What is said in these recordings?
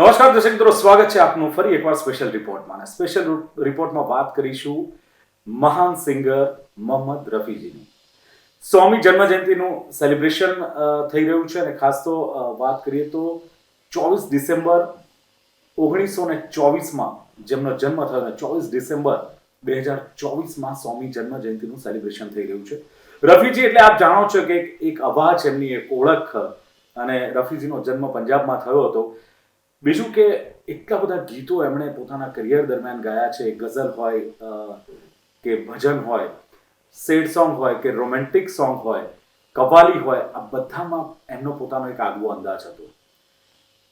નમસ્કાર દર્શક મિત્રો, સ્વાગત છે આપનું ફરી એકવાર સ્પેશિયલ રિપોર્ટમાં. સ્પેશિયલ રિપોર્ટમાં વાત કરીશું મહાન સિંગર મોહમ્મદ રફીજીની. 100મી જન્મજયંતિનું સેલિબ્રેશન થઈ રહ્યું છે અને ખાસ તો વાત કરીએ તો 24 ડિસેમ્બર 1924માં જેમનો જન્મ થયો અને 24 ડિસેમ્બર 2024માં 100મી જન્મજયંતિનું સેલિબ્રેશન થઈ રહ્યું છે. રફીજી એટલે આપ જાણો છો કે એક અવાજ, એમની એક ઓળખ. અને રફીજીનો જન્મ પંજાબમાં થયો હતો. બીજું કે એટલા બધા ગીતો એમણે પોતાના કરિયર દરમિયાન ગાયા છે. ગઝલ હોય કે ભજન હોય, સેડ સોંગ હોય કે રોમેન્ટિક સોંગ હોય, કવ્વાલી હોય, આ બધામાં એમનો પોતાનો એક આગવો અંદાજ હતો.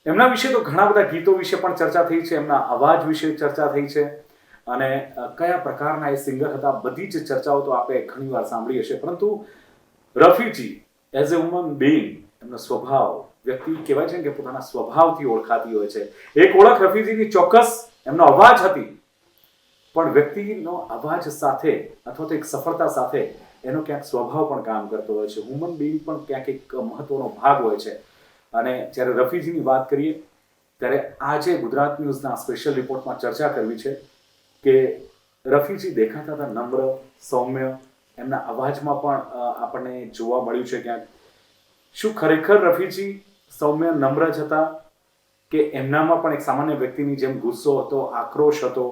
એમના વિશે તો ઘણા બધા ગીતો વિશે પણ ચર્ચા થઈ છે, એમના અવાજ વિશે ચર્ચા થઈ છે અને કયા પ્રકારના એ સિંગર હતા, બધી જ ચર્ચાઓ તો આપણે ઘણીવાર સાંભળી હશે. પરંતુ રફીજી એઝ એ હ્યુમન બીઈંગ, એમનો સ્વભાવ, વ્યક્તિ કહેવાય છે કે પોતાના સ્વભાવથી ઓળખાતી હોય છે. એક ઓળખ રફીજીની ચોક્કસ એમનો અવાજ હતી, પણ વ્યક્તિનો અવાજ સાથે અથવા તો એક સફળતા સાથે એનો ક્યાંક સ્વભાવ પણ કામ કરતો હોય છે. હ્યુમન બીઈંગ પણ ક્યાંક એક મહત્વનો ભાગ હોય છે. અને જ્યારે રફીજીની વાત કરીએ ત્યારે આજે ગુજરાત ન્યૂઝના સ્પેશિયલ રિપોર્ટમાં ચર્ચા કરવી છે કે રફીજી દેખાતા હતા નમ્ર, સૌમ્ય. એમના અવાજમાં પણ આપણને જોવા મળ્યું છે ક્યાંક. શું ખરેખર રફીજી સૌમ્ય, નમ્ર જ હતા કે એમનામાં પણ એક સામાન્ય વ્યક્તિની જેમ ગુસ્સો હતો, આક્રોશ હતો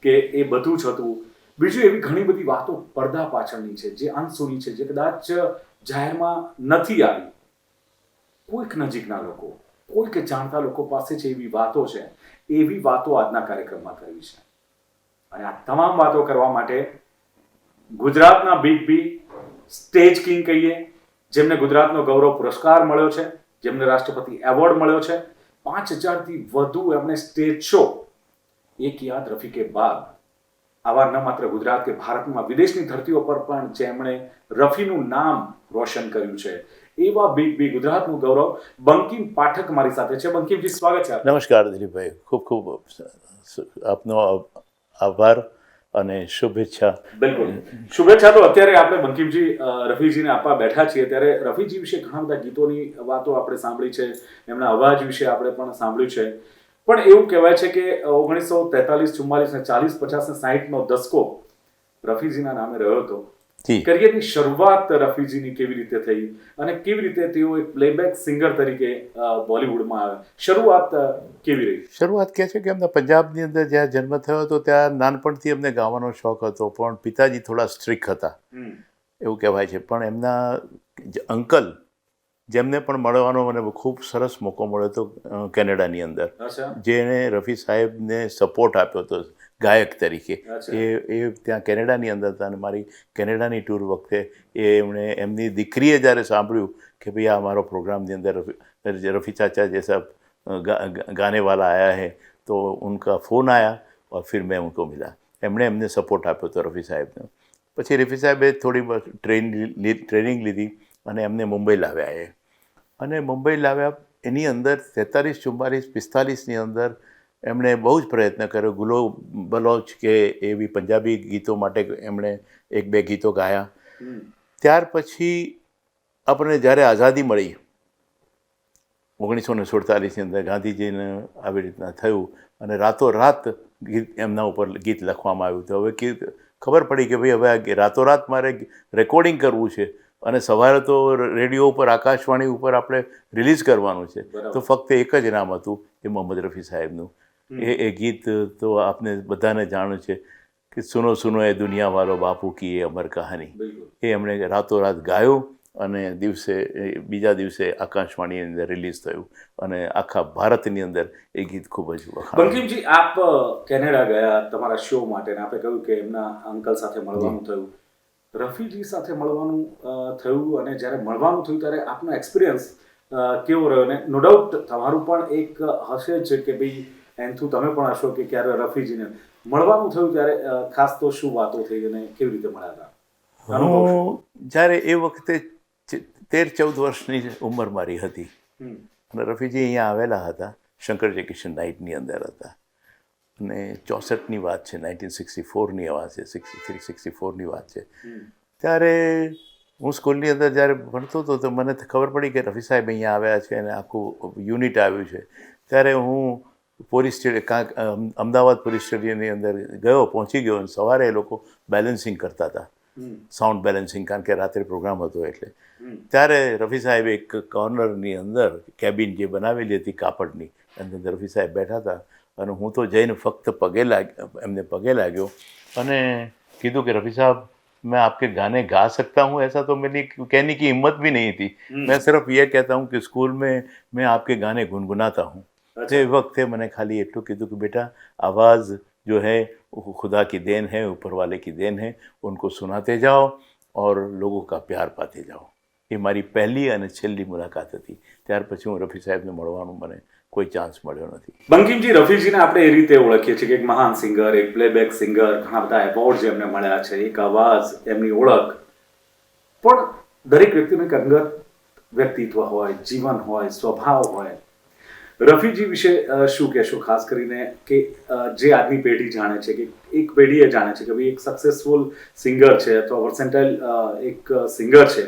કે એ બધું જ હતું? બીજું, એવી ઘણી બધી વાતો પડદા પાછળની છે જે અનસુની છે, જે કદાચ જાહેરમાં નથી આવી. કોઈક નજીકના લોકો, કોઈક જાણતા લોકો પાસે છે એવી વાતો છે. એવી વાતો આજના કાર્યક્રમમાં કરવી છે. અને આ તમામ વાતો કરવા માટે ગુજરાતના બિગ બી, સ્ટેજ કિંગ કહીએ, જેમને ગુજરાતનો ગૌરવ પુરસ્કાર મળ્યો છે, જેમને રાષ્ટ્રપતિ એવોર્ડ મળ્યો છે, 5000થી વધુ એમણે સ્ટેજ શો, એક યાદ રફીકે બાદ. આવા ન માત્ર ગુજરાત કે ભારતમાં, વિદેશની ધરતીઓ પર પણ જેમણે રફીનું નામ રોશન કર્યું છે, એવા બિગ બી, ગુજરાતનું ગૌરવ બંકિમ પાઠક મારી સાથે છે. બંકિમજી, સ્વાગત છે. નમસ્કાર દિલીપભાઈ, ખૂબ ખૂબ આપનો આભાર અને શુભેચ્છા. બિલકુલ, શુભેચ્છા તો અત્યારે આપણે બંકિમજી રફીજીને આપવા બેઠા છીએ ત્યારે રફીજી વિશે ઘણા બધા ગીતોની વાતો આપણે સાંભળી છે, એમના અવાજ વિશે આપણે પણ સાંભળ્યું છે. પણ એવું કહેવાય છે કે 1943, 44 ને 40, 50 ને 60નો દસકો રફીજીના નામે રહ્યો હતો. કરિયરની શરૂઆત રફીજીની કેવી રીતે થઈ અને કેવી રીતે તેઓ એક પ્લેબેક સિંગર તરીકે બોલિવૂડમાં આવ્યા? શરૂઆત કેવી રહી? શરૂઆત કહે છે કે એમના પંજાબની અંદર જ્યાં જન્મ થયો હતો ત્યાં નાનપણથી એમને ગાવાનો શોખ હતો, પણ પિતાજી થોડા સ્ટ્રિક્ટ હતા એવું કહેવાય છે. પણ એમના અંકલ, જેમને પણ મળવાનો મને ખૂબ સરસ મોકો મળ્યો હતો કેનેડાની અંદર, જેણે રફી સાહેબને સપોર્ટ આપ્યો હતો ગાયક તરીકે. એ ત્યાં કેનેડાની અંદર હતા અને મારી કેનેડાની ટૂર વખતે એમણે એમની દીકરીએ જ્યારે સાંભળ્યું કે ભાઈ આ મારો પ્રોગ્રામની અંદર રફી ચાચા जैसा गाने वाला आया है तो उनका फ़ोन आया और फिर मैं उनको मिला. એમણે એમને સપોર્ટ આપ્યો હતો રફી સાહેબને. પછી રફી સાહેબે થોડી ટ્રેનિંગ લીધી અને એમને મુંબઈ લાવ્યા. અને મુંબઈ લાવ્યા એની અંદર 43, 44, 45ની અંદર એમણે બહુ જ પ્રયત્ન કર્યો. ગુલો બલોચ કે એવી પંજાબી ગીતો માટે એમણે 1-2 ગીતો ગાયા. ત્યાર પછી આપણને જ્યારે આઝાદી મળી 1947ની અંદર, ગાંધીજીને આવી રીતના થયું અને રાતોરાત એમના ઉપર ગીત લખવામાં આવ્યું. તો હવે ખબર પડી કે ભાઈ હવે રાતોરાત મારે રેકોર્ડિંગ કરવું છે અને સવારે તો રેડિયો ઉપર, આકાશવાણી ઉપર આપણે રિલીઝ કરવાનું છે. તો ફક્ત એક જ નામ હતું, એ મોહમ્મદ રફી સાહેબનું. એ ગીત તો આપને બધાને જાણ્યું છે કે સુનો સુનો એ દુનિયા વાલો બાપુ કી એ અમર કહાની. એ એમણે રાતોરાત ગાયું અને બીજા દિવસે આકાશવાણીની અંદર રિલીઝ થયું અને આખા ભારતની અંદર એ ગીત ખૂબ જ વખાણ. બંકિમજી, આપ કેનેડા ગયા તમારા શો માટે અને આપે કહ્યું કે એમના અંકલ સાથે મળવાનું થયું, રફીજી સાથે મળવાનું થયું અને જ્યારે મળવાનું થયું ત્યારે આપનો એક્સપિરિયન્સ કેવો રહ્યો? અને નો ડાઉટ તમારું પણ એક હશે જ કે ભાઈ એનથું તમે પણ હશો કે ક્યારે રફીજીને મળવાનું થયું ત્યારે ખાસ તો શું વાતો થઈ અને કેવી રીતે મળ્યા હતા? હું જ્યારે એ વખતે 13-14 વર્ષની ઉંમર મારી હતી અને રફીજી અહીંયા આવેલા હતા, શંકર જયકિશન નાઇટની અંદર હતા અને 64ની વાત છે, 1964ની વાત છે, 63-64ની વાત છે. ત્યારે હું સ્કૂલની અંદર જ્યારે ભણતો હતો તો મને ખબર પડી કે રફી સાહેબ અહીંયા આવ્યા છે અને આખું યુનિટ આવ્યું છે. ત્યારે હું પોલીસ અમદાવાદ પોલીસ સ્ટેશનની અંદર ગયો, પહોંચી ગયો અને સવારે એ લોકો બેલેન્સિંગ કરતા હતા, સાઉન્ડ બેલેન્સિંગ, કારણ કે રાત્રે પ્રોગ્રામ હતો એટલે. ત્યારે રફી સાહેબ એક કોર્નરની અંદર કેબિન જે બનાવેલી હતી કાપડની, એની અંદર રફી સાહેબ બેઠા હતા અને હું તો જઈને ફક્ત એમને પગે લાગ્યો અને કીધું કે રફી સાहब मैं आपके गाने गा सकता हूँ, ऐसा तो मेरी कहने की हिम्मत भी नहीं थी. मैं सिर्फ ये कहता हूँ कि स्कूल में मैं आपके गाने गुनगुनाता हूँ. तो वक्त मैंने खाली એટલું કીધું કે બેટા आवाज़ जो है वो खुदा की देन है, ऊपर वाले की देन है, उनको सुनाते जाओ और लोगों का प्यार पाते जाओ. એ મારી પહેલી અને છેલ્લી મુલાકાત હતી. ત્યાર પછી હું રફી સાહેબને મળવાનું મને કોઈ ચાન્સ મળ્યો નથી. બંકિમજી, રફીજીને આપણે એ રીતે ઓળખીએ છીએ કે એક મહાન સિંગર, એક પ્લેબેક સિંગર, ઘણા બધા એવોર્ડ જેમને મળ્યા છે, એક અવાજ, એમની ઓળખ. પણ દરેક વ્યક્તિનું એક અંગત વ્યક્તિત્વ હોય, જીવન હોય, સ્વભાવ હોય. રફીજી વિશે શું કહેશો, ખાસ કરીને કે જે આજની પેઢી જાણે છે, કે એક પેઢી એ જાણે છે કે ભાઈ એક સક્સેસફુલ સિંગર છે અથવા વર્સેન્ટાઇલ એક સિંગર છે,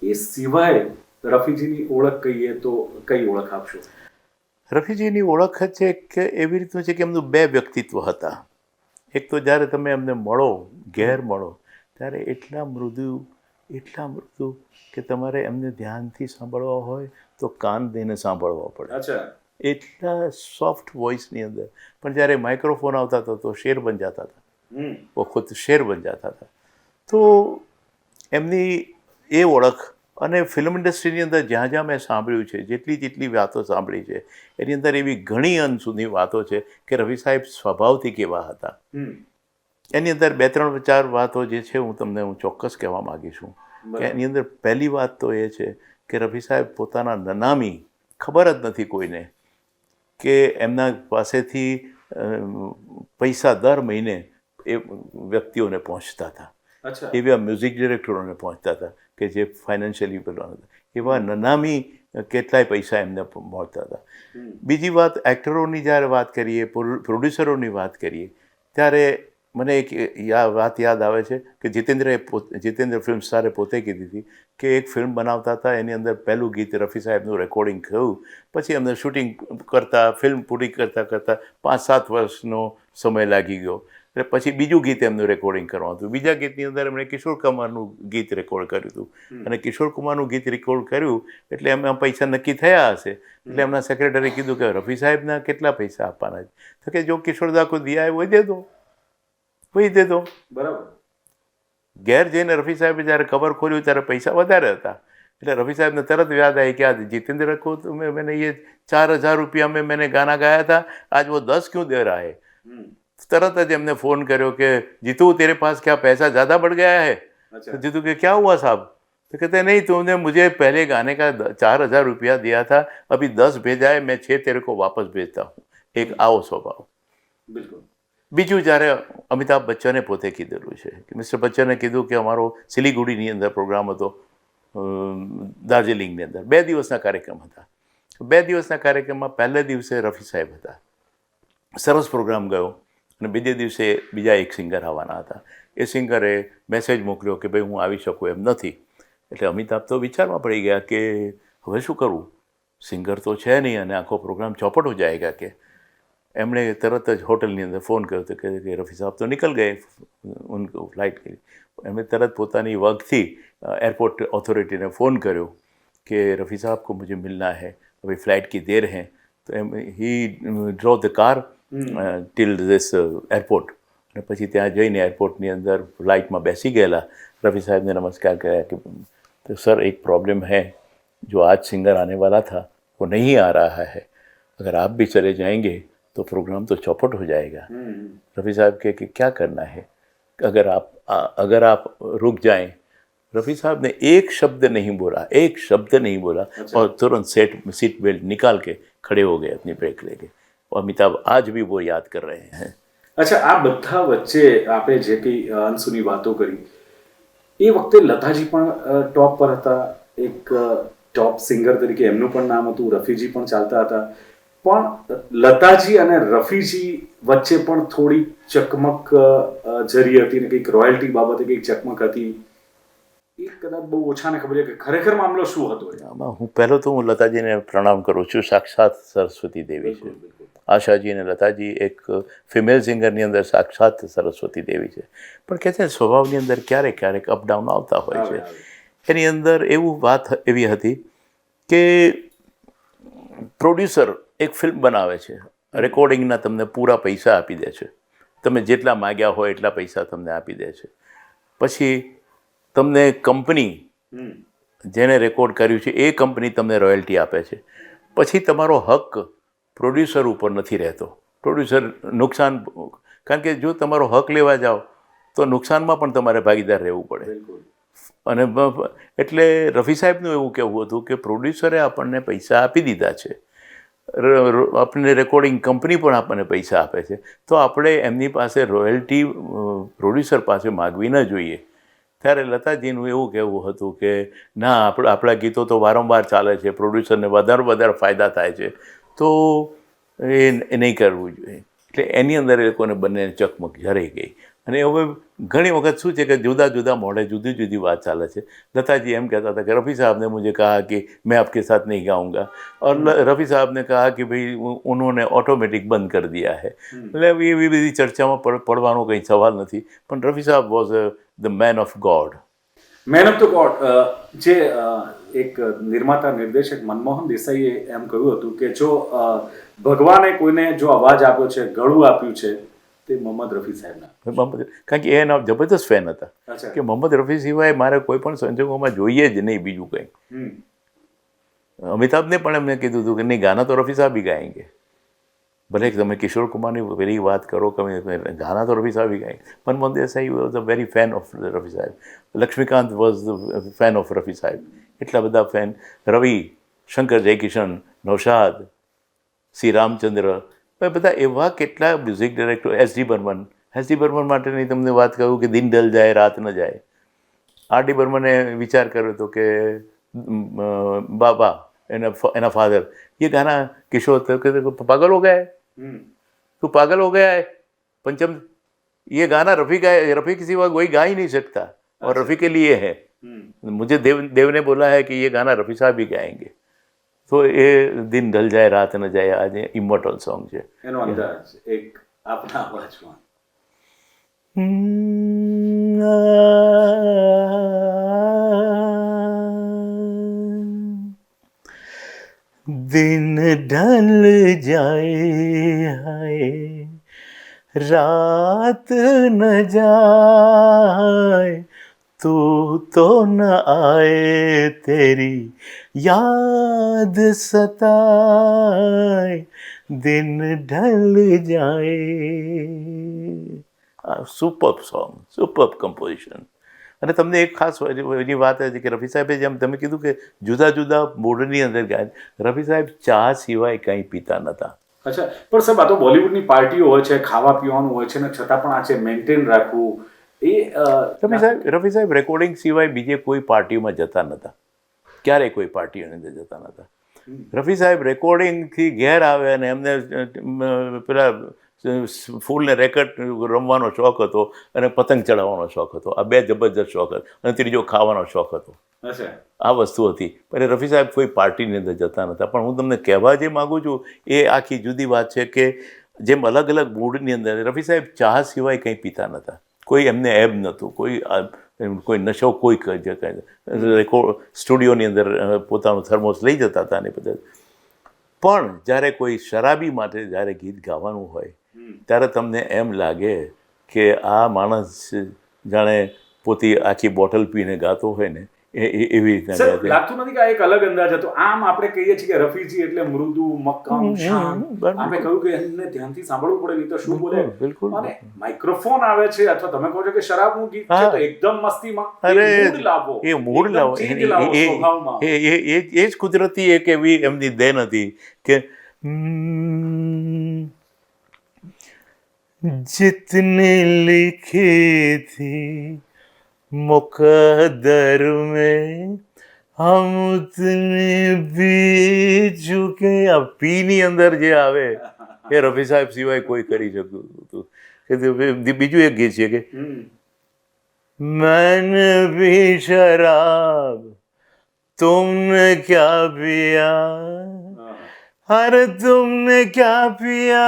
એ સિવાય રફીજીની ઓળખ કહીએ તો કઈ ઓળખ આપશો? રફીજીની ઓળખ છે કે એવી રીતનું છે કે એમનું બે વ્યક્તિત્વ હતા. એક તો જ્યારે તમે એમને મળો, ઘેર મળો, ત્યારે એટલા મૃદુ કે તમારે એમને ધ્યાનથી સાંભળવા હોય તો કાન દઈને સાંભળવા પડે. એટલા સોફ્ટ વોઇસની અંદર. પણ જ્યારે માઇક્રોફોન આવતા હતા તો શેર બન જાતા હતા, वो खुद शेर बन जाता था. તો એમની એ ઓળખ અને ફિલ્મ ઇન્ડસ્ટ્રીની અંદર જ્યાં જ્યાં મેં સાંભળ્યું છે, જેટલી વાતો સાંભળી છે, એની અંદર એવી ઘણી અંશ સુધી વાતો છે કે રફી સાહેબ સ્વભાવથી કેવા હતા. એની અંદર 2-3-4 વાતો જે છે હું ચોક્કસ કહેવા માગીશ છું. કે એની અંદર પહેલી વાત તો એ છે કે રફી સાહેબ પોતાના નનામી, ખબર જ નથી કોઈને, કે એમના પાસેથી પૈસા દર મહિને એ વ્યક્તિઓને પહોંચતા હતા. એવા મ્યુઝિક ડિરેક્ટરોને પહોંચતા હતા કે જે ફાઇનાન્શિયલી પેલા હતા, એવા નનામી કેટલાય પૈસા એમને મળતા હતા. બીજી વાત, એક્ટરોની જ્યારે વાત કરીએ, પ્રોડ્યુસરોની વાત કરીએ, ત્યારે મને એક વાત યાદ આવે છે કે જીતેન્દ્ર ફિલ્મ સ્ટારે પોતે કીધી હતી કે એક ફિલ્મ બનાવતા હતા, એની અંદર પહેલું ગીત રફી સાહેબનું રેકોર્ડિંગ થયું, પછી એમને શૂટિંગ કરતાં, ફિલ્મ પૂરી કરતાં 5-7 વર્ષનો સમય લાગી ગયો. એટલે પછી બીજું ગીત એમનું રેકોર્ડિંગ કરવાનું હતું. બીજા ગીતની અંદર એમણે કિશોર કુમારનું ગીત રેકોર્ડ કર્યું હતું અને કિશોર કુમારનું ગીત રેકોર્ડ કર્યું એટલે એમાં પૈસા નક્કી થયા હશે. એટલે એમના સેક્રેટરી કીધું કે રફી સાહેબના કેટલા પૈસા આપવાના છે? તો કે જો કિશોરદા કો દિયા હે વહી દે દો. બરાબર. ઘેર જઈને રફી સાહેબે જ્યારે કવર ખોલ્યું ત્યારે પૈસા વધારે હતા. એટલે રફી સાહેબને તરત યાદ આવી કે आज जितेंद्र को तो मैंने ये 4,000 रुपया में मैंने गाना गाया था, आज वो 10 क्यों दे रहा है? तरत જ એમને ફોન કર્યો કે जीतू तेरे पास क्या पैसा ज़्यादा बढ़ गया है? तो जीतू के क्या हुआ साहब? तो कहते नहीं, तुमने मुझे पहले गाने का 4,000 रुपया दिया था, अभी 10 भेजा है, मैं 6 तेरे को वापस भेजता हूँ. એક આવો સ્વભાવ. બિલકુલ. બીજું જ્યારે અમિતાભ બચ્ચને પોતે કીધેલું છે કે મિસ્ટર બચ્ચને કીધું કે અમારો સિલિગુડીની અંદર પ્રોગ્રામ હતો, દાર્જિલિંગની અંદર 2 દિવસના કાર્યક્રમ હતા. 2 દિવસના કાર્યક્રમમાં પહેલે દિવસે રફી સાહેબ હતા, સરસ પ્રોગ્રામ ગયો, અને બીજે દિવસે બીજા એક સિંગર આવવાના હતા. એ સિંગરે મેસેજ મોકલ્યો કે ભાઈ હું આવી શકું એમ નથી. એટલે અમિતાભ તો વિચારમાં પડી ગયા કે હવે શું કરવું, સિંગર તો છે નહીં અને આખો પ્રોગ્રામ ચોપટ હો જાયગા. કે એમણે તરત જ હોટલની અંદર ફોન કર્યો તો કે રફી સાહેબ તો નિકલ ગયે ઉनको ફ્લાઇટ કરી. એમણે તરત પોતાની વર્કથી એરપોર્ટ ઓથોરિટીને ફોન કર્યો કે રફી સાહેબ को मुझे मिलना है, अभी फ्लाइट की देर है. તો he draw the car till this airport. અને પછી ત્યાં જઈને એરપોર્ટની અંદર ફ્લાઇટમાં બેસી ગયેલા. રફી સાહેબને નમસ્કાર કર્યા કે तो सर एक प्रॉब्लम है, जो आज सिंगर आने वाला था वो नहीं आ रहा है, अगर आप भी चले जाएंगे तो प्रोग्राम तो चौपट हो जाएगा. रफ़ी साहब के कि क्या करना है, अगर आप रुक जाएं. रफ़ी साहब ने एक शब्द नहीं बोला और तुरंत सीट बेल्ट निकाल के खड़े हो गए अपनी ब्रेक लेके. और अमिताभ आज भी वो याद कर रहे हैं. અચ્છા, આ બધા વચ્ચે આપણે જે કંઈ અંશુની વાતો કરી, એ વખતે લતાજી પણ ટોપ પર હતા, એક ટોપ સિંગર તરીકે એમનું પણ નામ હતું, રફીજી પણ ચાલતા હતા. પણ લતાજી અને રફીજી વચ્ચે પણ થોડી ચકમક જરી હતી ને કંઈક રોયલ્ટી બાબતે કંઈક ચકમક હતી. એ કદાચ બહુ ઓછાને ખબર છે કે ખરેખર મામલો શું હતો. આમાં પહેલો તો હું લતાજીને પ્રણામ કરું છું. સાક્ષાત સરસ્વતી દેવી છે. આશાજી અને લતાજી એક ફિમેલ સિંગરની અંદર સાક્ષાત સરસ્વતી દેવી છે. પણ કહે છે સ્વભાવની અંદર ક્યારેક ક્યારેક અપડાઉન આવતા હોય છે. એની અંદર એવું વાત એવી હતી કે પ્રોડ્યુસર એક ફિલ્મ બનાવે છે, રેકોર્ડિંગના તમને પૂરા પૈસા આપી દે છે, તમે જેટલા માગ્યા હોય એટલા પૈસા તમને આપી દે છે. પછી તમને કંપની જેને રેકોર્ડ કર્યું છે એ કંપની તમને રોયલ્ટી આપે છે. પછી તમારો હક પ્રોડ્યુસર ઉપર નથી રહેતો. પ્રોડ્યુસર નુકસાન, કારણ કે જો તમારો હક લેવા જાઓ તો નુકસાનમાં પણ તમારે ભાગીદાર રહેવું પડે. અને એટલે રફી સાહેબનું એવું કહેવું હતું કે પ્રોડ્યુસરે આપણને પૈસા આપી દીધા છે, આપણને રેકોર્ડિંગ કંપની પણ આપણને પૈસા આપે છે, તો આપણે એમની પાસે રોયલ્ટી પ્રોડ્યુસર પાસે માગવી ન જોઈએ. ત્યારે લતાજીનું એવું કહેવું હતું કે ના, આપણા ગીતો તો વારંવાર ચાલે છે, પ્રોડ્યુસરને વધારે ફાયદા થાય છે, તો એ નહીં કરવું જોઈએ. એટલે એની અંદર એ લોકોને બંને ચકમક ઝરાઈ ગઈ. અને હવે ઘણી વખત શું છે કે જુદા જુદા મોઢે જુદી જુદી વાત ચાલે છે. લતાજી એમ કહેતા હતા કે રफ़ी साहब ने मुझे कहा कि मैं आपके साथ नहीं गाऊंगा, और रफ़ी साहब ने कहा कि भाई उन्होंने ऑटोमेटिक બંધ कर दिया है. એટલે એવી બધી ચર્ચામાં પડવાનો કંઈ સવાલ નથી. પણ રफ़ી સાહેબ was the man of God. Man of the God. જે એક નિર્માતા નિર્દેશક મનમોહન દેસાઈએ એમ કહ્યું હતું કે જો ભગવાને કોઈને જો અવાજ આપ્યો છે, ગળું આપ્યું છે, તે મોહમ્મદ રફી સાહેબના. કારણ કે એના જબરદસ્ત ફેન હતા કે મોહમ્મદ રફી સિવાય મારે કોઈ પણ સંજોગોમાં જોઈએ જ નહીં બીજું કંઈ. અમિતાભને પણ એમને કીધું હતું કે નહીં, ગાના તો રફી સાહેબ બી ગાएंगे. ભલે તમે કિશોર કુમારની પેલી વાત કરો કે ગાના તો રફી સાહેબ બી ગાएंगे. Manmohan Desai was a very fan of Rafi Saheb. Laxmikant was the fan of Rafi Saheb. એટલા બધા ફેન. રવિ, શંકર જયકિશન, નૌશાદ, શ્રી રામચંદ્ર, બધા એવા કેટલા મ્યુઝિક ડિરેક્ટર. એસ.ડી. બર્મન માટેની તમને વાત કહું કે દિન ઢલ જાય રાત ન જાય. આર.ડી. બર્મને વિચાર કર્યો હતો કે બાબા એના ફાધર ये गाना किशोर पागल हो गया है, तू पागल हो गया है पंचम, ये गाना रफ़ी के सिवा कोई गा ही नहीं सकता और रफ़ी के लिए है. मुझे देव ने बोला है कि ये गाना रफ़ी साहब ही गाएंगे. તો એ દિન ઢલ જાય રાત ન જાય આજે ઇમોર્ટલ સોંગ છે. એનો અંદાજ એક આપના અવાજમાં. दिन ढल जाए हाय, रात न जाए, तू तो न आए, तेरी याद सताए, दिन ढल जाए. Superb song, superb composition. અને તમને એક ખાસ એની વાત હતી કે રફી સાહેબે જેમ તમે કીધું કે જુદા જુદા મૂડની અંદર ગાય, રફી સાહેબ ચા સિવાય કંઈ પીતા નહોતા. અચ્છા, પણ સાહેબ આ તો બોલિવૂડની પાર્ટીઓ હોય છે, ખાવા પીવાનું હોય છે, ને છતાં પણ આ છે મેન્ટેન રાખવું એ. રફી સાહેબ રેકોર્ડિંગ સિવાય બીજે કોઈ પાર્ટીઓમાં જતા નહોતા, ક્યારેય કોઈ પાર્ટીઓની અંદર જતા નહોતા. રફી સાહેબ રેકોર્ડિંગથી ઘેર આવે અને એમને પેલા ફૂલને રેકેટ રમવાનો શોખ હતો અને પતંગ ચડાવવાનો શોખ હતો. આ બે જબરજસ્ત શોખ હતો. અને ત્રીજો ખાવાનો શોખ હતો. આ વસ્તુ હતી. પણ રફી સાહેબ કોઈ પાર્ટીની અંદર જતા નહોતા. પણ હું તમને કહેવા જે માગું છું એ આખી જુદી વાત છે કે જેમ અલગ અલગ મૂડની અંદર રફી સાહેબ ચા સિવાય કંઈ પીતા નહોતા. કોઈ એમને એબ નહોતું, કોઈ નશો, કોઈ રેકોર્ડ સ્ટુડિયોની અંદર પોતાનું થર્મોસ લઈ જતા હતા. અને બધા પણ જ્યારે કોઈ શરાબી માટે જ્યારે ગીત ગાવાનું હોય ત્યારે તમને એમ લાગે કે આ માણસ જાણે પોતે આખી બોટલ પીને ગાતો હોય ને એવી રીતે લાગતું નથી કે આ એક અલગ અંદાજ હતો. આમ આપણે કહીએ છીએ કે રફીજી એટલે મૃદુ, મક્કમ, શાંત. આપણે કહ્યું કે એમને ધ્યાનથી સાંભળવું પડે, નહીં તો શું બોલે. અને માઇક્રોફોન આવે છે અથવા તમે કહો છો કે શરાબનું ગીત છે તો એકદમ મસ્તીમાં એ મૂડ લાવો, એ જ કુદરતી એક એવી એમની દેન હતી કે जितने लिखी थी मुकद्दर में हम उतने भी चुके. આ પીની અંદર જે આવે એ રફી સાહેબ સિવાય કોઈ કરી શકતું હતું. કે બીજું એક ગીત છે કે मैंने भी शराब तुमने क्या पिया, अरे तुमने क्या पिया,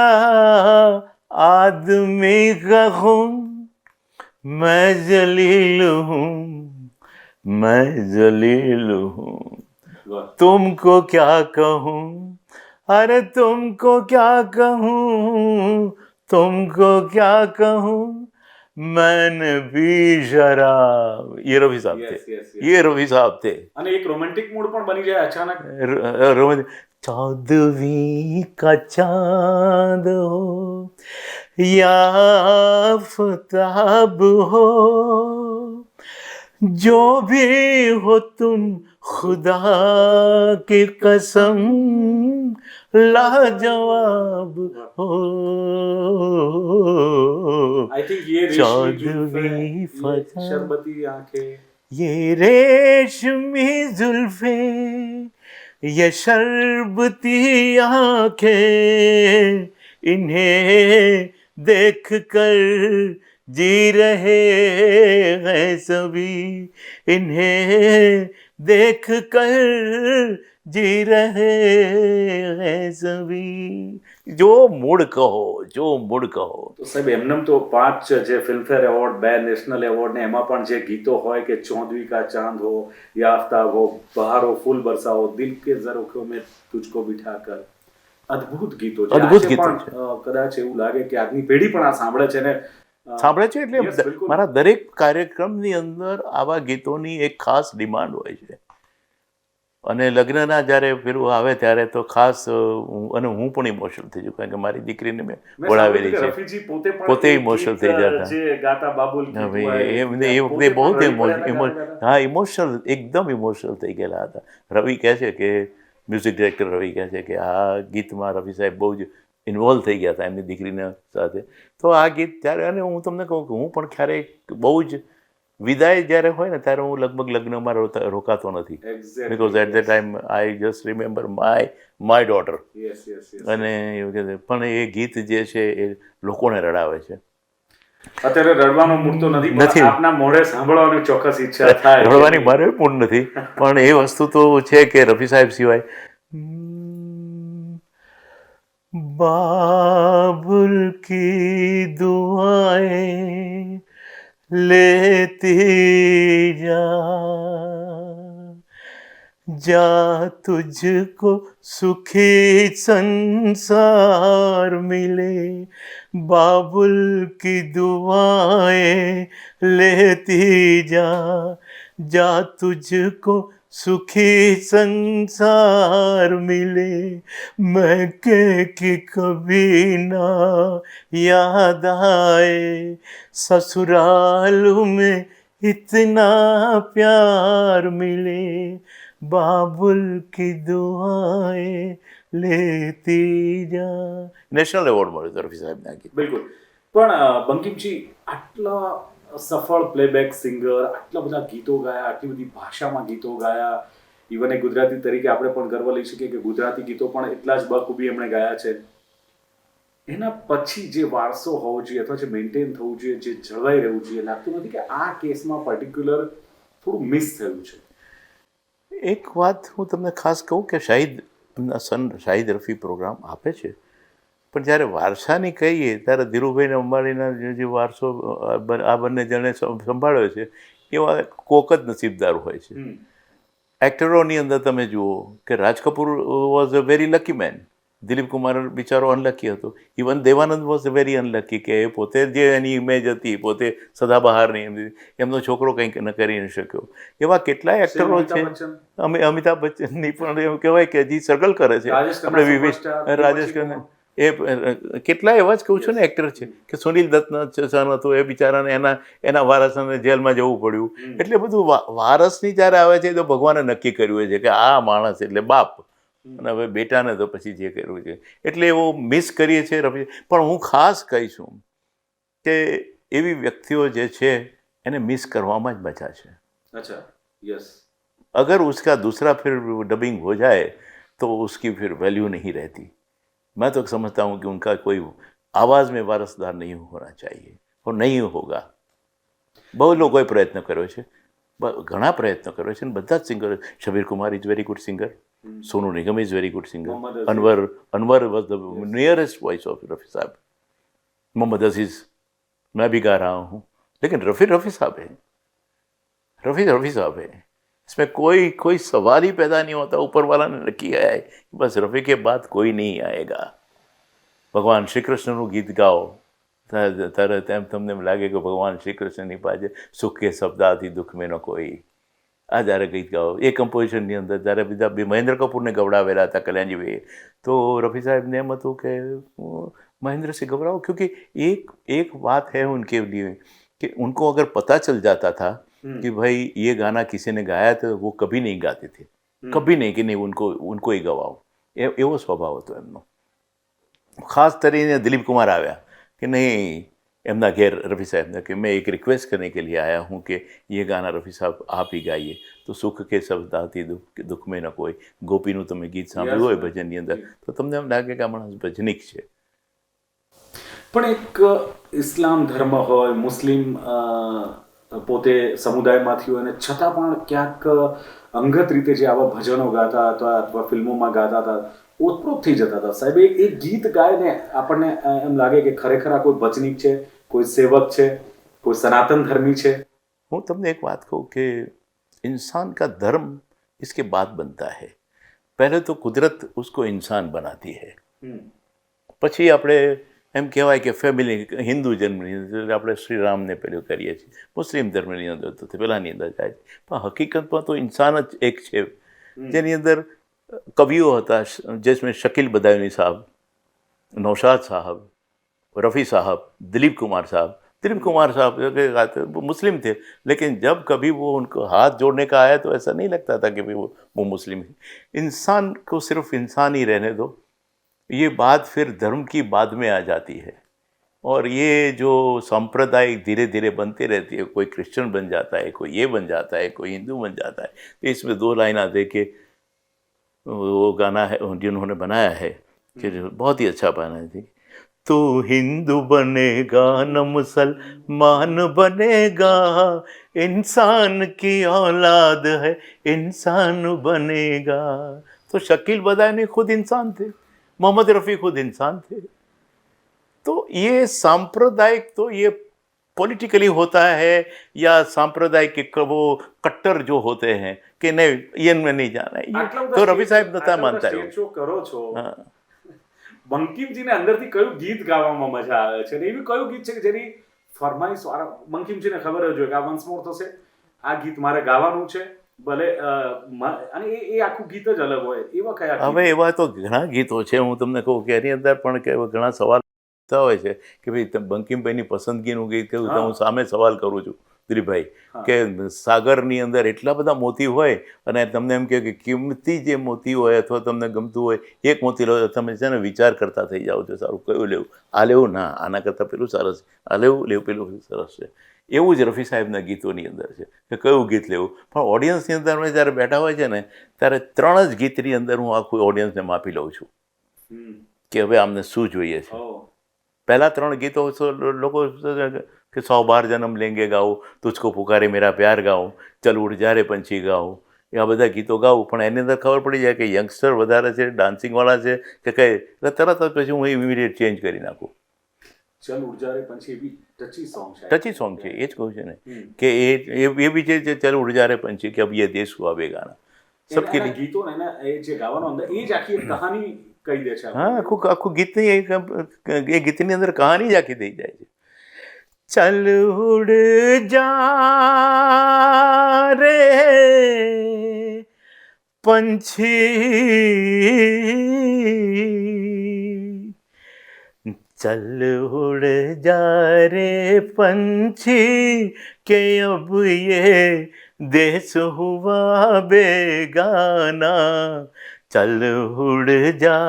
आदमी का खून, मैं जलील हूँ, मैं जलील हूँ, વાહ. तुमको क्या कहूँ, अरे तुमको क्या कहूँ, तुमको क्या कहूँ, मैंने भी शराब. ये रवि साहब Yes, थे, yes, yes. ये रवि साहब थे. અને એક રોમેન્ટિક મૂડ પણ બની જાય અચાનક. रोज चौदहवीं का चांद हो या आफताब हो, जो भी हो तुम खुदा की कसम लाजवाब हो. આઈ થિંક ये રેશમી चौदहवीं जुल्फे, ये फजा, शरबती आंखें. ये रेशमी जुल्फे, ये शरबती आंखें, इन्हें देख कर जी रहे हैं सभी, इन्हें देख कर जी रहे हैं सभी. जो मूड कहो, जो मूड कहो. તો સાહેબ એમનેમ તો 5 જે ફિલ્મફેર એવોર્ડ, 2 નેશનલ એવોર્ડ ને એમાં પણ જે ગીતો હોય કે ચૌદવી કા ચાંદ हो या आफ्ताब हो, बहार हो, फूल बरसाओ, दिल के ઝરોખો में तुझको बिठाकर, અદ્ભુત ગીતો છે. અદ્ભુત આજે ગીતો પણ છે. કદાચ એવું લાગે કે આજની પેઢી પણ આ સાંભળે છે ને સાંભળે છે Yes, એટલે બિલકુલ. મારા દરેક કાર્યક્રમની અંદર આવા ગીતોની એક ખાસ ડિમાન્ડ હોય છે. અને લગ્નના જ્યારે પેલું આવે ત્યારે તો ખાસ અને હું પણ ઇમોશનલ થઈ જાઉં, કારણ કે મારી દીકરીને મેં મેં બોલાવેલી સાંભળ્યું કે છે. રફીજી પોતે પણ પોતે એક emotional ગીત, થઈ જતા. જે ગાતા બાબુલ હા ગીત ભાઈ, હોય, એ પોતે વખતે બહુ પણ રડી પડ્યા હતા, ઇમોશનલ, ગાતા ગાતા. હા ઇમોશનલ, એકદમ ઇમોશનલ થઈ ગયેલા હતા. રવિ કહે છે કે મ્યુઝિક ડિરેક્ટર રવિ કહે છે કે આ ગીતમાં રવિ સાહેબ બહુ જ ઇન્વોલ્વ થઈ ગયા હતા એમની દીકરીના સાથે. તો આ ગીત ત્યારે, અને હું તમને કહું કે હું પણ ક્યારેક બહુ જ વિદાય જ્યારે હોય ને ત્યારે હું લગભગ લગ્નમાં રોકાતો નથી. Exactly, because at the yes. Time I just remember my daughter. Yes, yes, yes. અને એવું કહે છે, પણ એ ગીત જે છે એ લોકોને રડાવે છે. અત્યારે રડવાનો મૂડ તો નથી, પણ નથી. આપના મોઢે સાંભળવાની ચોક્કસ ઈચ્છા થાય. રડવાની મારે પણ નથી, પણ એ વસ્તુ તો છે કે રફી સાહેબ સિવાય बाबुल की दुआएं लेती जा तुझको सुखी संसार मिले, बाबुल की दुआएं लेती जा तुझको सुखी संसार मिले, मैं कि कभी ना याद आए, ससुराल में इतना प्यार मिले, बाबुल की दुआएं લેતી જા. નેશનલ એવોર્ડ મળ્યો હતો રફી સાહેબને આ ગીત. બિલકુલ. પણ બંકિમજી, આટલા સફળ પ્લેબેક સિંગર, આટલા બધા ગીતો ગાયા, આટલી બધી ભાષામાં ગીતો ગાયા, ઇવન એક ગુજરાતી તરીકે આપણે પણ ગર્વ લઈ શકીએ કે ગુજરાતી ગીતો પણ એટલા જ બખૂબી એમણે ગાયા છે. એના પછી જે વારસો હોવો જોઈએ અથવા જે મેન્ટેન થવું જોઈએ, જે જળવાઈ રહેવું જોઈએ, લાગતું નથી કે આ કેસમાં પર્ટિક્યુલર થોડું મિસ થયું છે? એક વાત હું તમને ખાસ કહું કે એમના સન શાહિદ રફી પ્રોગ્રામ આપે છે, પણ જ્યારે વારસાની કહીએ ત્યારે ધીરુભાઈ અને અંબાણીના જે વારસો આ બંને જણે સંભાળ્યો છે એવા કોક જ નસીબદાર હોય છે. એક્ટરોની અંદર તમે જુઓ કે Raj Kapoor was a very lucky man, Dilip Kumar બિચારો અનલકી હતો, even Dev Anand was very unlucky કે એ પોતે જે એની ઇમેજ હતી પોતે સદાબહારની, એમનો છોકરો કંઈક ન કરી ન શક્યો. એવા કેટલાય એક્ટરો છે. અમિતાભ બચ્ચનની પણ એવું કહેવાય કે હજી સ્ટ્રગલ કરે છે. આપણે રાજેશ ખન્ના, એ કેટલા એવા જ કહું છું ને એક્ટર છે કે સુનિલ દત્તનો સન હતો, એ બિચારાને એના વારસને જેલમાં જવું પડ્યું. એટલે બધું વારસની જ્યારે આવે છે તો ભગવાને નક્કી કર્યું હોય છે કે આ માણસ એટલે બાપ, અને હવે બેટાને તો પછી જે કરવું છે. એટલે એવો મિસ કરીએ છીએ રફી. પણ હું ખાસ કહીશું કે એવી વ્યક્તિઓ જે છે એને મિસ કરવામાં જ મજા છે. अच्छा, यस. अगर उसका दूसरा फिर डबिंग हो जाए तो उसकी फिर वैल्यू नहीं रहती. मैं तो समझता हूँ कि उनका कोई आवाज़ में वारसदार नहीं होना चाहिए और नहीं होगा. બહુ લોકોએ પ્રયત્ન કર્યો છે, ઘણા પ્રયત્નો કર્યો છે, અને બધા જ singer, Shabbir Kumar is very good singer, Sonu Nigam is very good singer, Anwar was the nearest voice of Rafi Sahab, Mohammed अजीज़, मैं भी गा रहा हूँ, लेकिन रफ़ी साहब है, रफ़ी साहब है, इसमें कोई सवाल ही पैदा नहीं होता. ऊपर वाला ने किया है, बस रफ़ी के बाद कोई नहीं आएगा. ભગવાન શ્રી કૃષ્ણનું ગીત ગાઓ, તરત એમ તમને એમ લાગે કે ભગવાન શ્રી કૃષ્ણની પાસે સુખ કે શબ્દાથી દુઃખ મેં ન કોઈ. આ જ્યારે ગીત ગાઓ, એ કમ્પોઝિશનની અંદર જ્યારે બીજા મહેન્દ્ર કપૂરને ગવડાવેલા હતા કલ્યાણજીભાઈએ, તો રफ़ી સાહેબને એમ હતું કે महेंद्र से घबराओ, क्योंकि एक बात है उनके लिए कि उनको अगर पता चल जाता था कि भाई ये गाना किसी ने गाया तो वो कभी नहीं गाते थे, कभी नहीं कि नहीं उनको ही गवाओ, एवो स्वभाव હતો એમનો. ખાસ કરીને દિલીપ કુમાર આવ્યા कि नहीं, एमना घेर रफ़ी साहब ने कि मैं एक रिक्वेस्ट करने के लिए आया हूँ कि ये गाना रफ़ी साहब आप ही गाइए. तो સુખ કે શબ્દાથી દુઃખ મેં ન કોઈ, ગોપીનું તમે ગીત સાંભળ્યું હોય ભજનની અંદર, તો તમને એમ લાગે કે આ માણસ ભજનિક છે. પણ એક ઇસ્લામ ધર્મ હોય, મુસ્લિમ પોતે સમુદાયમાંથી હોય, અને છતાં પણ ક્યાંક અંગત રીતે જે આવા ભજનો ગાતા હતા અથવા ફિલ્મોમાં ગાતા હતા, ઓતપ્રોત થઈ જતા હતા. સાહેબ, એક ગીત ગાયને આપણને એમ લાગે કે ખરેખર આ કોઈ ભજનિક છે, કોઈ સેવક છે, કોઈ સનાતન ધર્મી છે. હું તમને એક વાત કહું કે इंसान का धर्म इसके बाद बनता है. पहले तो कुदरत उसको इंसान बनाती है, પછી આપણે એમ કહેવાય કે ફેમિલી, હિન્દુ જન્મની અંદર આપણે શ્રી રામને પેલું કરીએ છીએ, મુસ્લિમ ધર્મની અંદર તો પેલાની અંદર જાય છે, પણ હકીકતમાં તો ઇન્સાન જ એક છે, જેની અંદર કવિઓ હતા, જેસमें शकील बदायूनी साहब, नौशाद साहब, रफ़ी साहब, दिलीप कुमार साहब जो मुस्लिम थे, लेकिन जब कभी वो उनको हाथ जोड़ने का आया तो ऐसा नहीं लगता था कि भाई वो मुस्लिम है. इंसान को सिर्फ इंसान ही रहने दो, ये बात फिर धर्म की बाद में आ जाती है. और ये जो सांप्रदायिक धीरे धीरे बनती रहती है, कोई क्रिश्चियन बन जाता है, कोई ये बन जाता है, कोई हिंदू बन जाता है. तो इसमें 2 लाइन आते कि वो गाना है जिन्होंने बनाया है कि बहुत ही अच्छा बनाया थी, तो हिंदू बनेगा न मुसलमान बनेगा, इंसान की औलाद है इंसान बनेगा. तो शकील बदायूनी खुद इंसान थे, मोहम्मद रफ़ी खुद इंसान थे. तो ये सांप्रदायिक तो ये पॉलिटिकली होता है, या सांप्रदायिक वो कट्टर जो होते हैं कि नहीं ये में नहीं जाना है, तो रफ़ी साहब नता मानता है. કરો છો, બંકિમજીને અંદરથી કયું ગીત ગાવામાં મજા આવે છે, એવી કયું ગીત છે કે જેની ફરમાઈશ બંકિમજીને ખબર જ હોય કે આ વન્સ મોર થશે, આ ગીત મારે ગાવાનું છે, ભલે અને એ આખું ગીત જ અલગ હોય, એવા કયા? હવે એવા તો ઘણા ગીતો છે, હું તમને કહું કે એની અંદર પણ કે ઘણા સવાલ હોય છે કે ભાઈ બંકિમભાઈની પસંદગીનું ગીત કહ્યું, તો હું સામે સવાલ કરું છું દિલીપભાઈ કે સાગરની અંદર એટલા બધા મોતી હોય, અને તમને એમ કહે કે કિંમતી જે મોતી હોય અથવા તમને ગમતું હોય એક મોતી લો, તમે છે ને વિચાર કરતા થઈ જાઓ છો, સારું કયું લેવું, આ લેવું, ના આના કરતાં પેલું સરસ, આ લેવું પેલું સરસ છે. એવું જ રફી સાહેબના ગીતોની અંદર છે કે કયું ગીત લેવું. પણ ઓડિયન્સની અંદર અમે જ્યારે બેઠા હોય છે ને, ત્યારે 3 જ ગીતની અંદર હું આખું ઓડિયન્સને માપી લઉં છું કે હવે આમને શું જોઈએ છે. પહેલાં 3 ગીતો લોકો કે 100 बार जन्म लेंगे ગાઉં, તુझको पुकारे मेरा प्यार ગાઉં, ચલ ઉડ જા રે પંછી ગાઉં, એ આ બધા ગીતો ગાઉં. પણ એની અંદર ખબર પડી જાય કે યંગસ્ટર વધારે છે, ડાન્સિંગવાળા છે કે કંઈ, એટલે તરત જ પછી હું ઇમિડિયેટ ચેન્જ કરી નાખું. ચલ ઉડ જા રે પંછી એ બી ટચી સોંગ છે, ટચી સોંગ છે, એ જ કહું છે ને કે એ બી છે ચલ ઉડ જા રે પંછી કે અબ યે દેશ હુઆ બેગાના, સબકે લીએ ગીતો ને એ જે ગાવાનો અંદર એ જ આખી એક કહાની કહી દે છે. હા, આખું ગીતની એ ગીતની અંદર કહાની જ આખી થઈ જાય છે. चल उड़ जा रे पंछी, चल उड़ जा रे पंछी के अब ये देश हुआ बेगाना, चल उड़ जा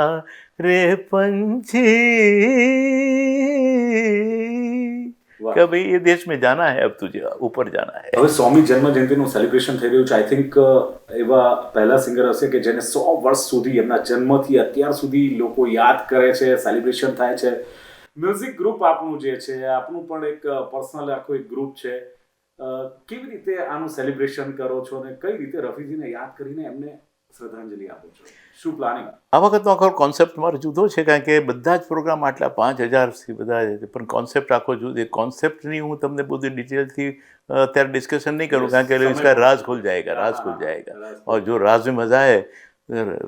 रे पंछी કે ભાઈ એ દેશ में जाना है, अब तुझे ऊपर जाना है. હવે 100મી જન્મ જયંતિનું સેલિબ્રેશન થઈ રહ્યું છે. આઈ થિંક એવા પહેલા સિંગર હશે કે જેને 100 વર્ષ સુધી, એમના જન્મથી અત્યાર સુધી લોકો યાદ કરે છે, સેલિબ્રેશન થાય છે. મ્યુઝિક ગ્રુપ આપનું જે છે, આપનું પણ એક પર્સનલ આખું એક ગ્રુપ છે, કેવી રીતે આનું સેલિબ્રેશન કરો છો અને કઈ રીતે રફીજીને યાદ કરીને એમને શ્રદ્ધાંજલિ આપો છો? શું પ્લાનિંગ? આ વખતનો આખો કોન્સેપ્ટ મારો જુદો છે, કારણ કે બધા જ પ્રોગ્રામ આટલા 5000થી બધા છે, પણ કોન્સેપ્ટ આખો જુદો. કોન્સેપ્ટની હું તમને બધું ડિટેલથી અત્યારે ડિસ્કશન નહીં કરું, કારણ કે इसका राज खुल जाएगा और जो राज में मज़ा है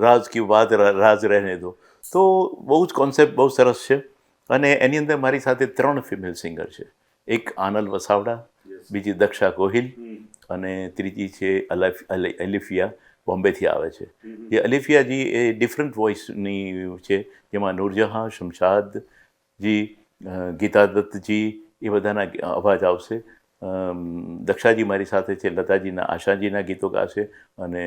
राज की बात राज रहने दो. તો બહુ જ કોન્સેપ્ટ બહુ સરસ છે. અને એની અંદર મારી સાથે 3 ફિમેલ સિંગર છે. એક આનલ વસાવડા, બીજી દક્ષા ગોહિલ અને ત્રીજી છે અલિફિયા, બોમ્બેથી આવે છે. એ અલિફિયાજી એ ડિફરન્ટ વોઇસની છે, જેમાં નૂરજહાં, શમશાદજી, ગીતા દત્તજી એ બધાના અવાજ આવશે. દક્ષાજી મારી સાથે છે, લતાજીના, આશાજીના ગીતો ગાશે. અને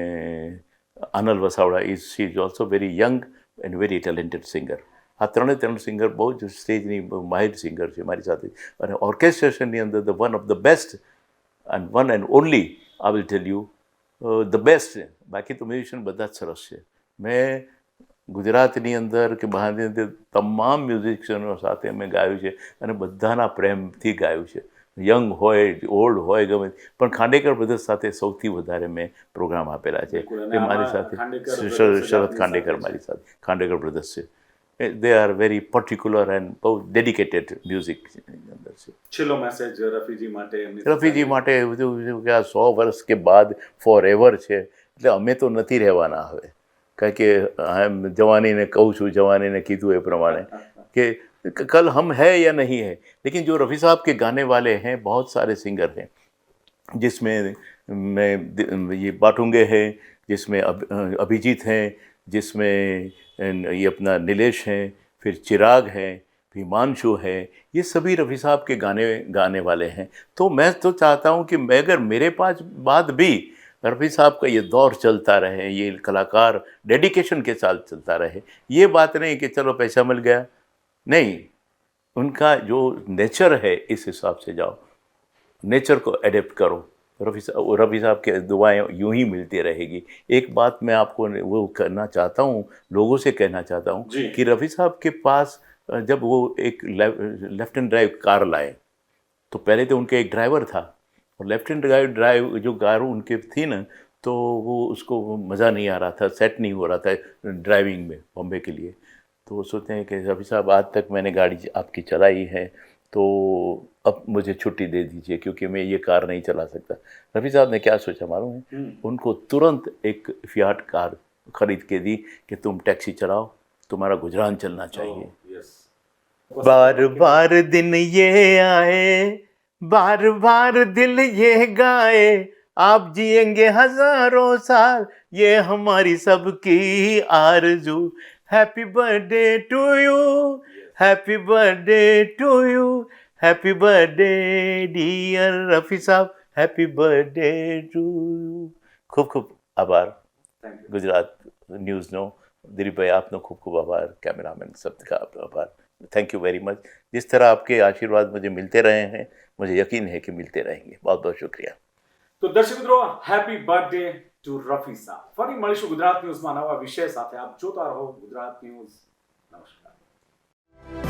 Aanal Vasavada she is also very young and very talented singer. આ 3 સિંગર બહુ જ સ્ટેજની માહિર સિંગર છે મારી સાથે. અને ઓર્કેસ્ટ્રેશનની અંદર the one of the best and one and only I will tell you the best. બાકી તો મ્યુઝિશિયન બધા જ સરસ છે. મેં ગુજરાતની અંદર કે બહારની અંદર તમામ મ્યુઝિશિયનો સાથે મેં ગાયું છે અને બધાના પ્રેમથી ગાયું છે. યંગ હોય, ઓલ્ડ હોય, ગમે. પણ ખાંડેકર બ્રધર્સ સાથે સૌથી વધારે મેં પ્રોગ્રામ આપેલા છે. એ મારી સાથે શરદ ખાંડેકર મારી સાથે, ખાંડેકર બ્રધર્સ છે. They are very particular and બહુ ડેડિકેટેડ મ્યુઝિક અંદર છે. છેલ્લો મેસેજ રફીજી માટે? રફીજી માટે એવું કે આ 100 વર્ષ કે બાદ ફોર એવર છે, એટલે અમે તો નથી રહેવાના હવે. કારણ કે જવાનીને કહું છું, જવાનીને કીધું એ પ્રમાણે कि कल हम है या नहीं है. लेकिन जो रफ़ी साहब के गाने वाले हैं, बहुत सारे सिंगर हैं, जिसमें मैं ये बाटुंगे हैं, जिसमें अभिजीत हैं, जिसमें ये अपना नीलेश हैं, फिर चिराग हैं, हिमांशु है. ये सभी रफ़ी साहब के गाने वाले हैं. तो मैं तो चाहता हूँ कि मैं अगर मेरे पास बाद भी रफ़ी साहब का ये दौर चलता रहे, ये कलाकार डेडिकेशन के साथ चलता रहे. ये बात नहीं कि चलो पैसा मिल गया, नहीं. उनका जो नेचर है इस हिसाब से जाओ, नेचर को एडेप्ट करो. रफ़ी साहब की दुआएं यूं ही मिलती रहेगी. एक बात मैं आपको वो करना चाहता हूँ, लोगों से कहना चाहता हूँ कि रफ़ी साहब के पास जब वो एक लेफ्ट हैंड ड्राइव कार लाए, तो पहले तो उनके एक ड्राइवर था, और लेफ्ट हैंड ड्राइव जो कार उनके थी ना, तो वो उसको मज़ा नहीं आ रहा था, सेट नहीं हो रहा था ड्राइविंग में बॉम्बे के लिए. तो वो सोचते हैं कि रफ़ी साहब आज तक मैंने गाड़ी आपकी चलाई है, तो अब मुझे छुट्टी दे दीजिए, क्योंकि मैं ये कार नहीं चला सकता. रफ़ी साहब ने क्या सोचा मालूम है? उनको तुरंत एक फियाट कार खरीद के दी कि तुम टैक्सी चलाओ, तुम्हारा गुजरान चलना चाहिए. बार बार दिन ये आए, बार बार दिल ये गाए, आप जिएंगे हजारों साल, ये हमारी सबकी आरज़ू. Happy birthday to you, happy birthday to you, happy birthday dear Rafi Sahab, happy birthday to you. ખૂબ ખૂબ આભાર ગુજરાત ન્યૂઝનો. દિલીપભાઈ, આપનો ખૂબ ખૂબ આભાર. कैमरामैन सबका आभार. Thank you very much. जिस तरह आपके आशीर्वाद मुझे मिलते रहे हैं, मुझे यकीन है कि मिलते रहेंगे. बहुत बहुत शुक्रिया. તો દર્શક મિત્રો, હેપી બર્થડે ટુ રફી સાહબ. ફરી મળીશું ગુજરાત ન્યૂઝમાં નવા વિષય સાથે. આપ જોતા રહો ગુજરાત ન્યૂઝ. નમસ્કાર.